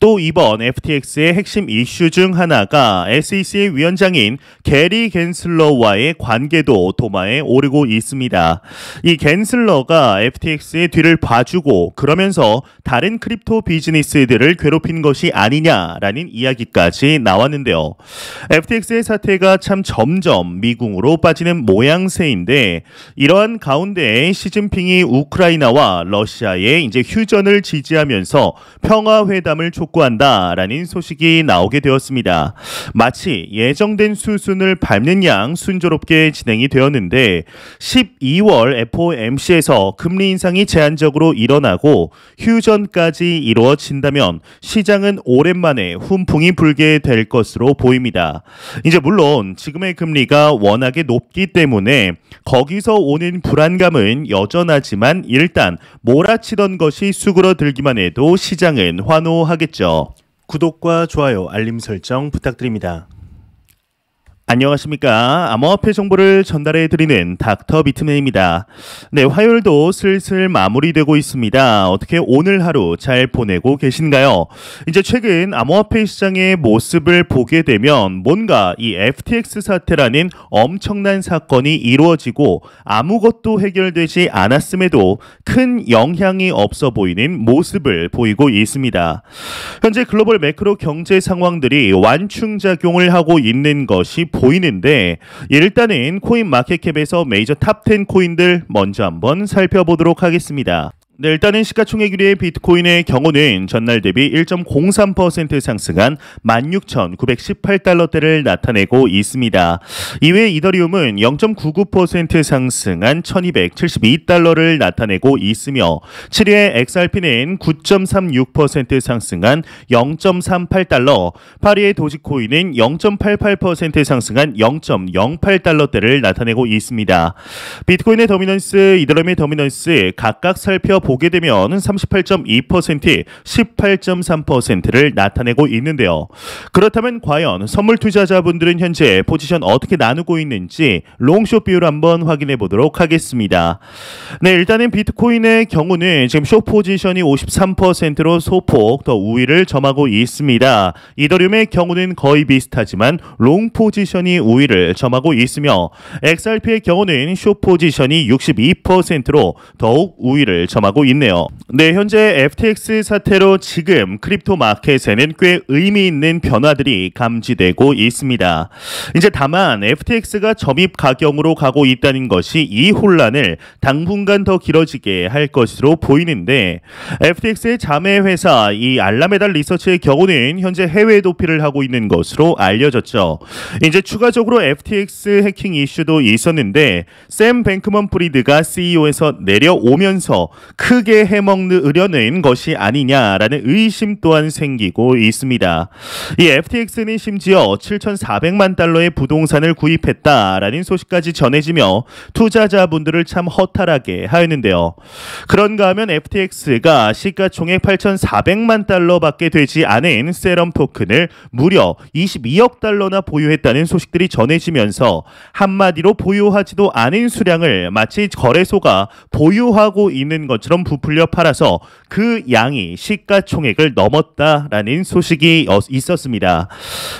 또 이번 FTX의 핵심 이슈 중 하나가 SEC의 위원장인 게리 겐슬러와의 관계도 도마에 오르고 있습니다. 이 겐슬러가 FTX의 뒤를 봐주고 그러면서 다른 크립토 비즈니스들을 괴롭힌 것이 아니냐라는 이야기까지 나왔는데요. FTX의 사태가 참 점점 미궁으로 빠지는 모양새인데 이러한 가운데 시진핑이 우크라이나와 러시아의 이제 휴전을 지지하면서 평화회담을 촉구한다라는 소식이 나오게 되었습니다. 마치 예정된 수순을 밟는 양 순조롭게 진행이 되었는데 12월 FOMC에서 금리 인상이 제한적으로 일어나고 휴전까지 이루어진다면 시장은 오랜만에 훈풍이 불게 될 것으로 보입니다. 이제 물론 지금의 금리가 워낙에 높기 때문에 거기서 오는 불안감은 여전하지만 일단 몰아치던 것이 수그러들기만 해도 시장은 환호하겠죠. 구독과 좋아요, 알림 설정 부탁드립니다. 안녕하십니까. 암호화폐 정보를 전달해드리는 닥터 비트맨입니다. 네, 화요일도 슬슬 마무리되고 있습니다. 어떻게 오늘 하루 잘 보내고 계신가요? 이제 최근 암호화폐 시장의 모습을 보게 되면 뭔가 이 FTX 사태라는 엄청난 사건이 이루어지고 아무것도 해결되지 않았음에도 큰 영향이 없어 보이는 모습을 보이고 있습니다. 현재 글로벌 매크로 경제 상황들이 완충작용을 하고 있는 것이 보이는데 일단은 코인 마켓캡에서 메이저 탑10 코인들 먼저 한번 살펴보도록 하겠습니다. 네, 일단은 시가총액 1위의 비트코인의 경우는 전날 대비 1.03% 상승한 16,918달러대를 나타내고 있습니다. 이외에 이더리움은 0.99% 상승한 1,272달러를 나타내고 있으며 7위의 XRP는 9.36% 상승한 0.38달러, 8위의 도지코인은 0.88% 상승한 0.08달러대를 나타내고 있습니다. 비트코인의 더미넌스, 이더리움의 더미넌스 각각 살펴보게 되면 38.2%, 18.3%를 나타내고 있는데요. 그렇다면 과연 선물 투자자분들은 현재 포지션 어떻게 나누고 있는지 롱숏 비율 한번 확인해 보도록 하겠습니다. 네, 일단은 비트코인의 경우는 지금 숏 포지션이 53%로 소폭 더 우위를 점하고 있습니다. 이더리움의 경우는 거의 비슷하지만 롱 포지션이 우위를 점하고 있으며 XRP의 경우는 숏 포지션이 62%로 더욱 우위를 점하고 있네요. 네, 현재 FTX 사태로 지금 크립토 마켓에는 꽤 의미 있는 변화들이 감지되고 있습니다. 이제 다만 FTX가 점입 가경으로 가고 있다는 것이 이 혼란을 당분간 더 길어지게 할 것으로 보이는데 FTX의 자매 회사 이 알라메다 리서치의 경우는 현재 해외 도피를 하고 있는 것으로 알려졌죠. 이제 추가적으로 FTX 해킹 이슈도 있었는데 샘 뱅크먼 프리드가 CEO에서 내려오면서 크게 해먹으려는 것이 아니냐라는 의심 또한 생기고 있습니다. 이 FTX는 심지어 7,400만 달러의 부동산을 구입했다라는 소식까지 전해지며 투자자분들을 참 허탈하게 하였는데요. 그런가 하면 FTX가 시가총액 8,400만 달러밖에 되지 않은 세럼 토큰을 무려 22억 달러나 보유했다는 소식들이 전해지면서 한마디로 보유하지도 않은 수량을 마치 거래소가 보유하고 있는 것처럼 부풀려 팔아서 그 양이 시가총액을 넘었다라는 소식이 있었습니다.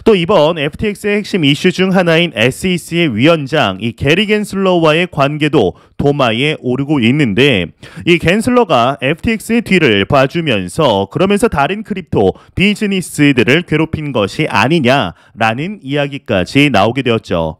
또 이번 FTX의 핵심 이슈 중 하나인 SEC의 위원장 이 게리 겐슬러와의 관계도 도마에 오르고 있는데 이 겐슬러가 FTX의 뒤를 봐주면서 그러면서 다른 크립토 비즈니스들을 괴롭힌 것이 아니냐라는 이야기까지 나오게 되었죠.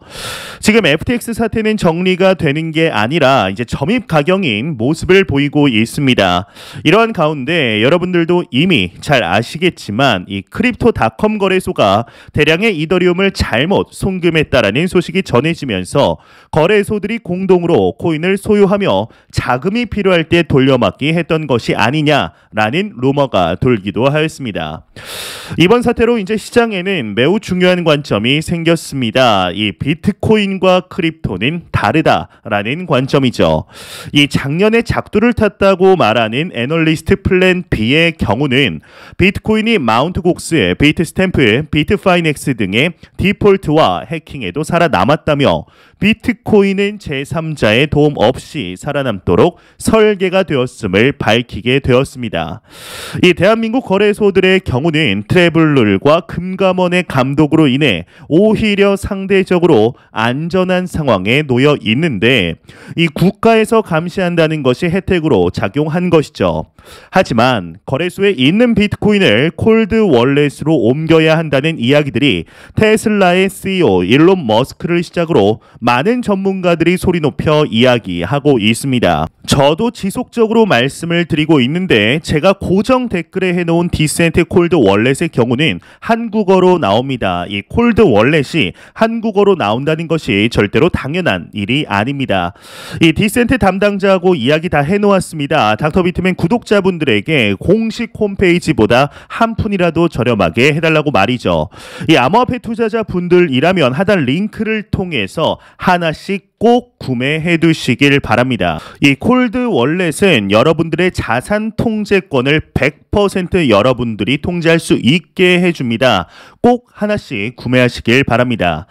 지금 FTX 사태는 정리가 되는 게 아니라 이제 점입 가경인 모습을 보이고 있습니다. 이러한 가운데 여러분들도 이미 잘 아시겠지만 이 크립토닷컴 거래소가 대량의 이더리움을 잘못 송금했다라는 소식이 전해지면서 거래소들이 공동으로 코인을 소유하며 자금이 필요할 때 돌려막기 했던 것이 아니냐라는 루머가 돌기도 하였습니다. 이번 사태로 이제 시장에는 매우 중요한 관점이 생겼습니다. 이 비트코인과 크립토는 다르다라는 관점이죠. 이 작년에 작두를 탔다고 말하는 애널리스트 플랜 B의 경우는 비트코인이 마운트 곡스, 비트스탬프, 비트파이넥스 등의 디폴트와 해킹에도 살아남았다며 비트코인은 제3자의 도움 없이 살아남도록 설계가 되었음을 밝히게 되었습니다. 이 대한민국 거래소들의 경우는 트래블룰과 금감원의 감독으로 인해 오히려 상대적으로 안전한 상황에 놓여 있는데 이 국가에서 감시한다는 것이 혜택으로 작용한 것이죠. 하지만 거래소에 있는 비트코인을 콜드 월렛으로 옮겨야 한다는 이야기들이 테슬라의 CEO 일론 머스크를 시작으로 많은 전문가들이 소리 높여 이야기하고 있습니다. 저도 지속적으로 말씀을 드리고 있는데 제가 고정 댓글에 해놓은 디센트 콜드 월렛의 경우는 한국어로 나옵니다. 이 콜드 월렛이 한국어로 나온다는 것이 절대로 당연한 일이 아닙니다. 이 디센트 담당자하고 이야기 다 해놓았습니다. 닥터비트맨 구독자분들에게 공식 홈페이지보다 한 푼이라도 저렴하게 해달라고 말이죠. 이 암호화폐 투자자분들이라면 하단 링크를 통해서 하나씩 꼭 구매해 두시길 바랍니다. 이 콜드 월렛은 여러분들의 자산 통제권을 100% 여러분들이 통제할 수 있게 해줍니다. 꼭 하나씩 구매하시길 바랍니다.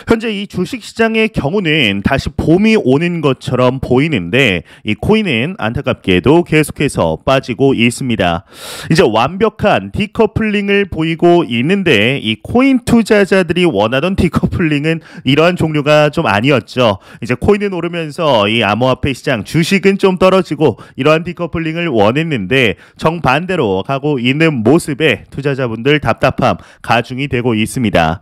현재 이 주식시장의 경우는 다시 봄이 오는 것처럼 보이는데 이 코인은 안타깝게도 계속해서 빠지고 있습니다. 이제 완벽한 디커플링을 보이고 있는데 이 코인 투자자들이 원하던 디커플링은 이러한 종류가 좀 아니었죠. 이제 코인은 오르면서 이 암호화폐 시장 주식은 좀 떨어지고 이러한 디커플링을 원했는데 정반대로 가고 있는 모습에 투자자분들 답답함 가중이 되고 있습니다.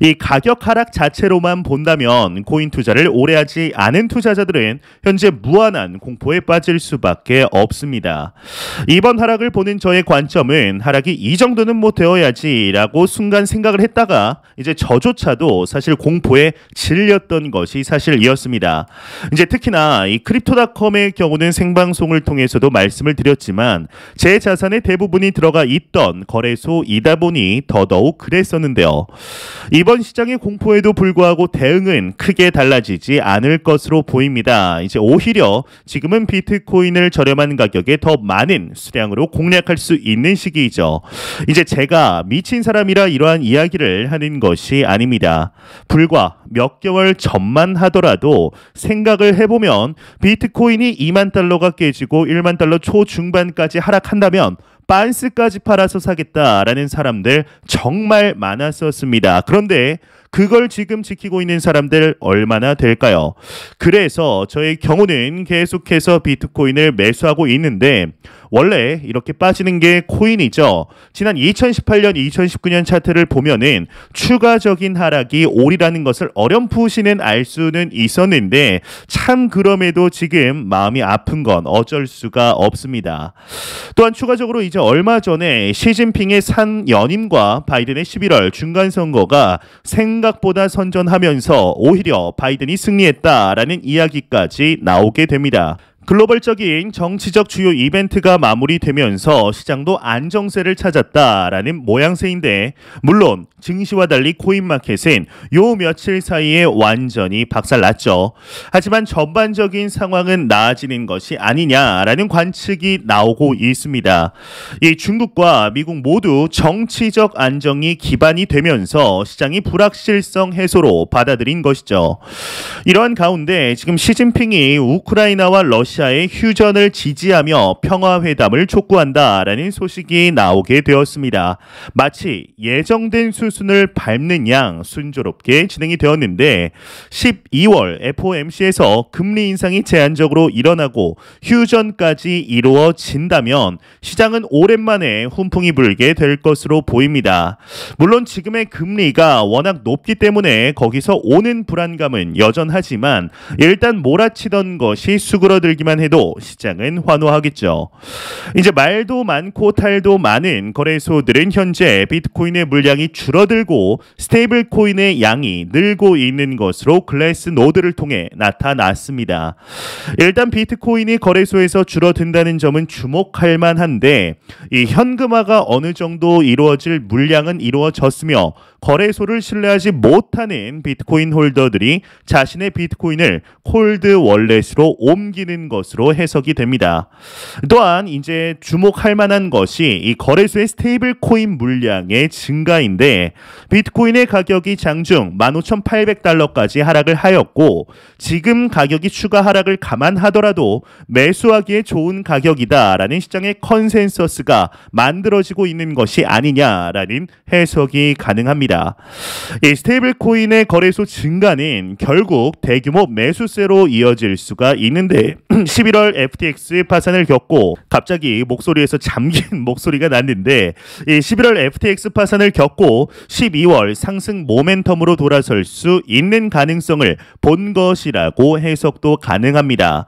이 가격 하락 자체로만 본다면 코인 투자를 오래 하지 않은 투자자들은 현재 무한한 공포에 빠질 수밖에 없습니다. 이번 하락을 보는 저의 관점은 하락이 이 정도는 뭐 되어야지 라고 순간 생각을 했다가 이제 저조차도 사실 공포에 질렸던 것이 사실이었습니다. 이제 특히나 이 크립토닷컴의 경우는 생방송을 통해서도 말씀을 드렸지만 제 자산의 대부분이 들어가 있던 거래소이다 보니 더더욱 그랬었는데요. 이번 시장의 공포에도 불구하고 대응은 크게 달라지지 않을 것으로 보입니다. 이제 오히려 지금은 비트코인을 저렴한 가격에 더 많은 수량으로 공략할 수 있는 시기이죠. 이제 제가 미친 사람이라 이러한 이야기를 하는 것이 아닙니다. 불과 몇 개월 전만 하더라도 생각을 해보면 비트코인이 2만 달러가 깨지고 1만 달러 초중반까지 하락한다면 반스까지 팔아서 사겠다라는 사람들 정말 많았었습니다. 그런데 그걸 지금 지키고 있는 사람들 얼마나 될까요? 그래서 저의 경우는 계속해서 비트코인을 매수하고 있는데 원래 이렇게 빠지는 게 코인이죠. 지난 2018년, 2019년 차트를 보면은 추가적인 하락이 오리라는 것을 어렴풋이는 알 수는 있었는데 참 그럼에도 지금 마음이 아픈 건 어쩔 수가 없습니다. 또한 추가적으로 이제 얼마 전에 시진핑의 연임과 바이든의 11월 중간선거가 생각보다 선전하면서 오히려 바이든이 승리했다라는 이야기까지 나오게 됩니다. 글로벌적인 정치적 주요 이벤트가 마무리되면서 시장도 안정세를 찾았다라는 모양새인데 물론 증시와 달리 코인마켓은 요 며칠 사이에 완전히 박살났죠. 하지만 전반적인 상황은 나아지는 것이 아니냐라는 관측이 나오고 있습니다. 이 중국과 미국 모두 정치적 안정이 기반이 되면서 시장이 불확실성 해소로 받아들인 것이죠. 이러한 가운데 지금 시진핑이 우크라이나와 러시아의 휴전을 지지하며 평화회담을 촉구한다라는 소식이 나오게 되었습니다. 마치 예정된 수순을 밟는 양 순조롭게 진행이 되었는데 12월 FOMC에서 금리 인상이 제한적으로 일어나고 휴전까지 이루어진다면 시장은 오랜만에 훈풍이 불게 될 것으로 보입니다. 물론 지금의 금리가 워낙 높기 때문에 거기서 오는 불안감은 여전하지만 일단 몰아치던 것이 수그러들기만 해도 시장은 환호하겠죠. 이제 말도 많고 탈도 많은 거래소들은 현재 비트코인의 물량이 줄어들고 스테이블 코인의 양이 늘고 있는 것으로 글래스노드를 통해 나타났습니다. 일단 비트코인이 거래소에서 줄어든다는 점은 주목할 만한데 이 현금화가 어느 정도 이루어질 물량은 이루어졌으며 거래소를 신뢰하지 못하는 비트코인 홀더들이 자신의 비트코인을 콜드 월렛으로 옮기는 것으로 해석이 됩니다. 또한 이제 주목할 만한 것이 이 거래소의 스테이블 코인 물량의 증가인데 비트코인의 가격이 장중 15,800달러까지 하락을 하였고 지금 가격이 추가 하락을 감안하더라도 매수하기에 좋은 가격이다라는 시장의 컨센서스가 만들어지고 있는 것이 아니냐라는 해석이 가능합니다. 이 스테이블 코인의 거래소 증가는 결국 대규모 매수세로 이어질 수가 있는데 11월 FTX 파산을 겪고 갑자기 목소리에서 잠긴 목소리가 났는데 이 11월 FTX 파산을 겪고 12월 상승 모멘텀으로 돌아설 수 있는 가능성을 본 것이라고 해석도 가능합니다.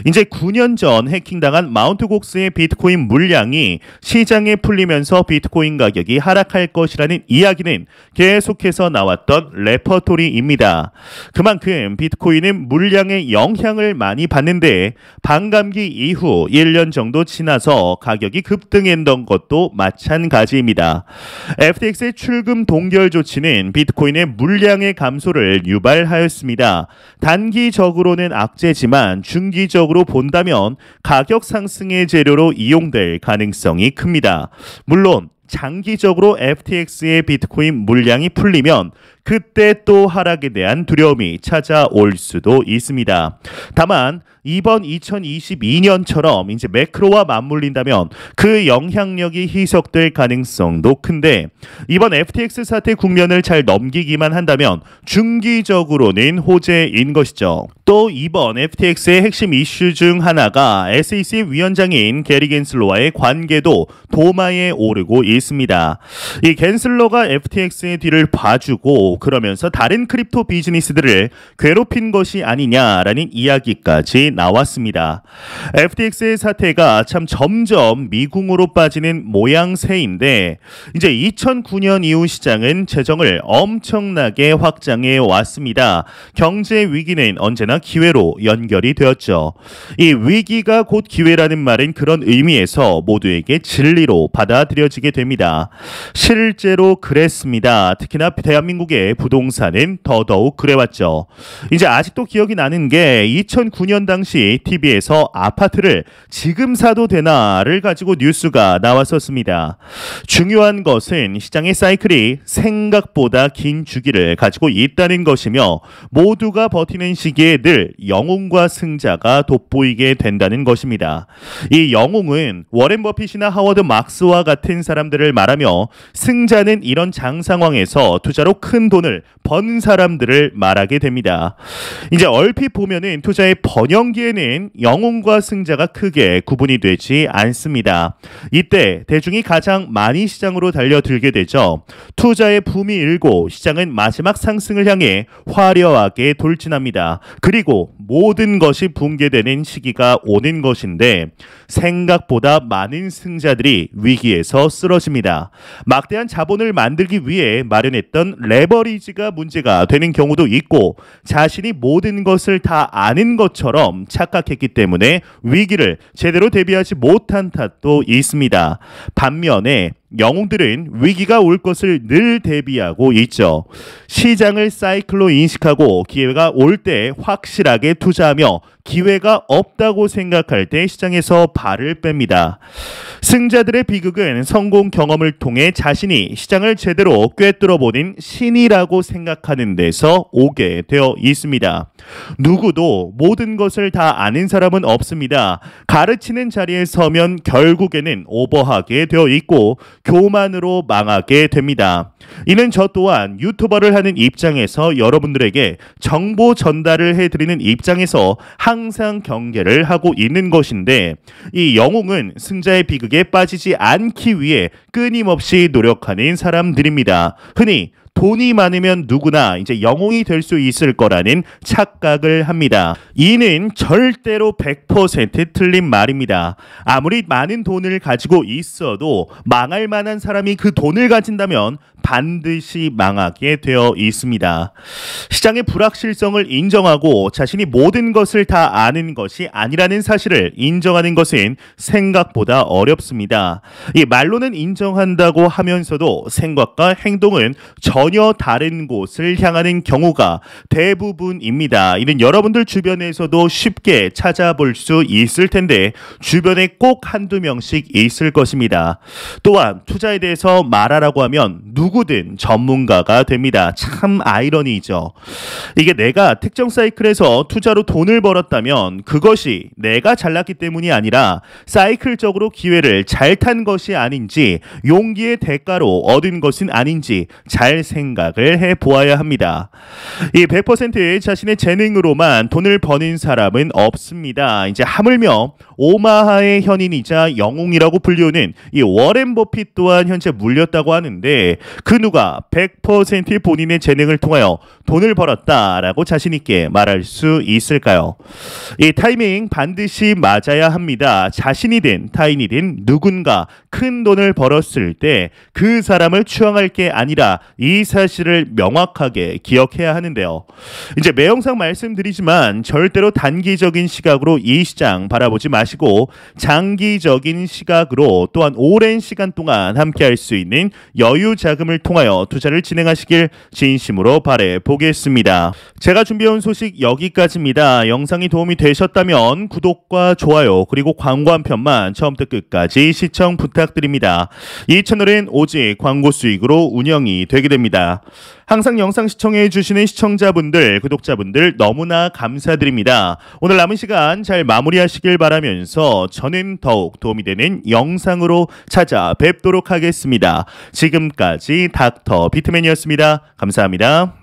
이제 9년 전 해킹당한 마운트 곡스의 비트코인 물량이 시장에 풀리면서 비트코인 가격이 하락할 것이라는 이야기는 계속해서 나왔던 레퍼토리입니다. 그만큼 비트코인은 물량의 영향을 많이 받는데 반감기 이후 1년 정도 지나서 가격이 급등했던 것도 마찬가지입니다. FTX의 출금 동결 조치는 비트코인의 물량의 감소를 유발하였습니다. 단기적으로는 악재지만 중기적으로 본다면 가격 상승의 재료로 이용될 가능성이 큽니다. 물론 장기적으로 FTX의 비트코인 물량이 풀리면 그때 또 하락에 대한 두려움이 찾아올 수도 있습니다. 다만 이번 2022년처럼 이제 매크로와 맞물린다면 그 영향력이 희석될 가능성도 큰데 이번 FTX 사태 국면을 잘 넘기기만 한다면 중기적으로는 호재인 것이죠. 또 이번 FTX의 핵심 이슈 중 하나가 SEC 위원장인 게리 겐슬러와의 관계도 도마에 오르고 있습니다. 이 겐슬러가 FTX의 뒤를 봐주고 그러면서 다른 크립토 비즈니스들을 괴롭힌 것이 아니냐라는 이야기까지 나왔습니다. FTX의 사태가 참 점점 미궁으로 빠지는 모양새인데 이제 2009년 이후 시장은 재정을 엄청나게 확장해 왔습니다. 경제 위기는 언제나 기회로 연결이 되었죠. 이 위기가 곧 기회라는 말은 그런 의미에서 모두에게 진리로 받아들여지게 됩니다. 실제로 그랬습니다. 특히나 대한민국의 부동산은 더더욱 그래왔죠. 이제 아직도 기억이 나는 게 2009년 당시 TV에서 아파트를 지금 사도 되나를 가지고 뉴스가 나왔었습니다. 중요한 것은 시장의 사이클이 생각보다 긴 주기를 가지고 있다는 것이며 모두가 버티는 시기에 늘 영웅과 승자가 돋보이게 된다는 것입니다. 이 영웅은 워렌 버핏이나 하워드 막스와 같은 사람들을 말하며 승자는 이런 장 상황에서 투자로 큰 돈을 번 사람들을 말하게 됩니다. 이제 얼핏 보면은 투자의 번영기에는 영웅과 승자가 크게 구분이 되지 않습니다. 이때 대중이 가장 많이 시장으로 달려들게 되죠. 투자의 붐이 일고 시장은 마지막 상승을 향해 화려하게 돌진합니다. 그리고 모든 것이 붕괴되는 시기가 오는 것인데 생각보다 많은 승자들이 위기에서 쓰러집니다. 막대한 자본을 만들기 위해 마련했던 레버리지가 문제가 되는 경우도 있고 자신이 모든 것을 다 아는 것처럼 착각했기 때문에 위기를 제대로 대비하지 못한 탓도 있습니다. 반면에 영웅들은 위기가 올 것을 늘 대비하고 있죠. 시장을 사이클로 인식하고 기회가 올 때 확실하게 투자하며 기회가 없다고 생각할 때 시장에서 발을 뺍니다. 승자들의 비극은 성공 경험을 통해 자신이 시장을 제대로 꿰뚫어보는 신이라고 생각하는 데서 오게 되어 있습니다. 누구도 모든 것을 다 아는 사람은 없습니다. 가르치는 자리에 서면 결국에는 오버하게 되어 있고 교만으로 망하게 됩니다. 이는 저 또한 유튜버를 하는 입장에서 여러분들에게 정보 전달을 해드리는 입장에서 항상 경계를 하고 있는 것인데 이 영웅은 승자의 비극에 빠지지 않기 위해 끊임없이 노력하는 사람들입니다. 흔히 돈이 많으면 누구나 이제 영웅이 될 수 있을 거라는 착각을 합니다. 이는 절대로 100% 틀린 말입니다. 아무리 많은 돈을 가지고 있어도 망할 만한 사람이 그 돈을 가진다면 반드시 망하게 되어 있습니다. 시장의 불확실성을 인정하고 자신이 모든 것을 다 아는 것이 아니라는 사실을 인정하는 것은 생각보다 어렵습니다. 이 말로는 인정한다고 하면서도 생각과 행동은 전혀 다른 곳을 향하는 경우가 대부분입니다. 이는 여러분들 주변에서도 쉽게 찾아볼 수 있을 텐데 주변에 꼭 한두 명씩 있을 것입니다. 또한 투자에 대해서 말하라고 하면 누구든 전문가가 됩니다. 참 아이러니죠. 이게 내가 특정 사이클에서 투자로 돈을 벌었다면 그것이 내가 잘났기 때문이 아니라 사이클적으로 기회를 잘 탄 것이 아닌지 용기의 대가로 얻은 것은 아닌지 잘 생각을 해보아야 합니다. 이 100% 자신의 재능으로만 돈을 버는 사람은 없습니다. 이제 하물며 오마하의 현인이자 영웅이라고 불리우는 이 워렌 버핏 또한 현재 물렸다고 하는데 그 누가 100% 본인의 재능을 통하여 돈을 벌었다라고 자신 있게 말할 수 있을까요? 이 타이밍 반드시 맞아야 합니다. 자신이든 타인이든 누군가 큰 돈을 벌었을 때 그 사람을 추앙할 게 아니라 이 사실을 명확하게 기억해야 하는데요. 이제 매 영상 말씀드리지만 절대로 단기적인 시각으로 이 시장 바라보지 마시고 장기적인 시각으로 또한 오랜 시간 동안 함께할 수 있는 여유 자금을 통하여 투자를 진행하시길 진심으로 바라보겠습니다. 제가 준비해온 소식 여기까지입니다. 영상이 도움이 되셨다면 구독과 좋아요 그리고 광고 한 편만 처음부터 끝까지 시청 부탁드립니다. 이 채널은 오직 광고 수익으로 운영이 되게 됩니다. 항상 영상 시청해 주시는 시청자분들, 구독자분들 너무나 감사드립니다. 오늘 남은 시간 잘 마무리하시길 바라면서 저는 더욱 도움이 되는 영상으로 찾아뵙도록 하겠습니다. 지금까지 닥터 비트맨이었습니다. 감사합니다.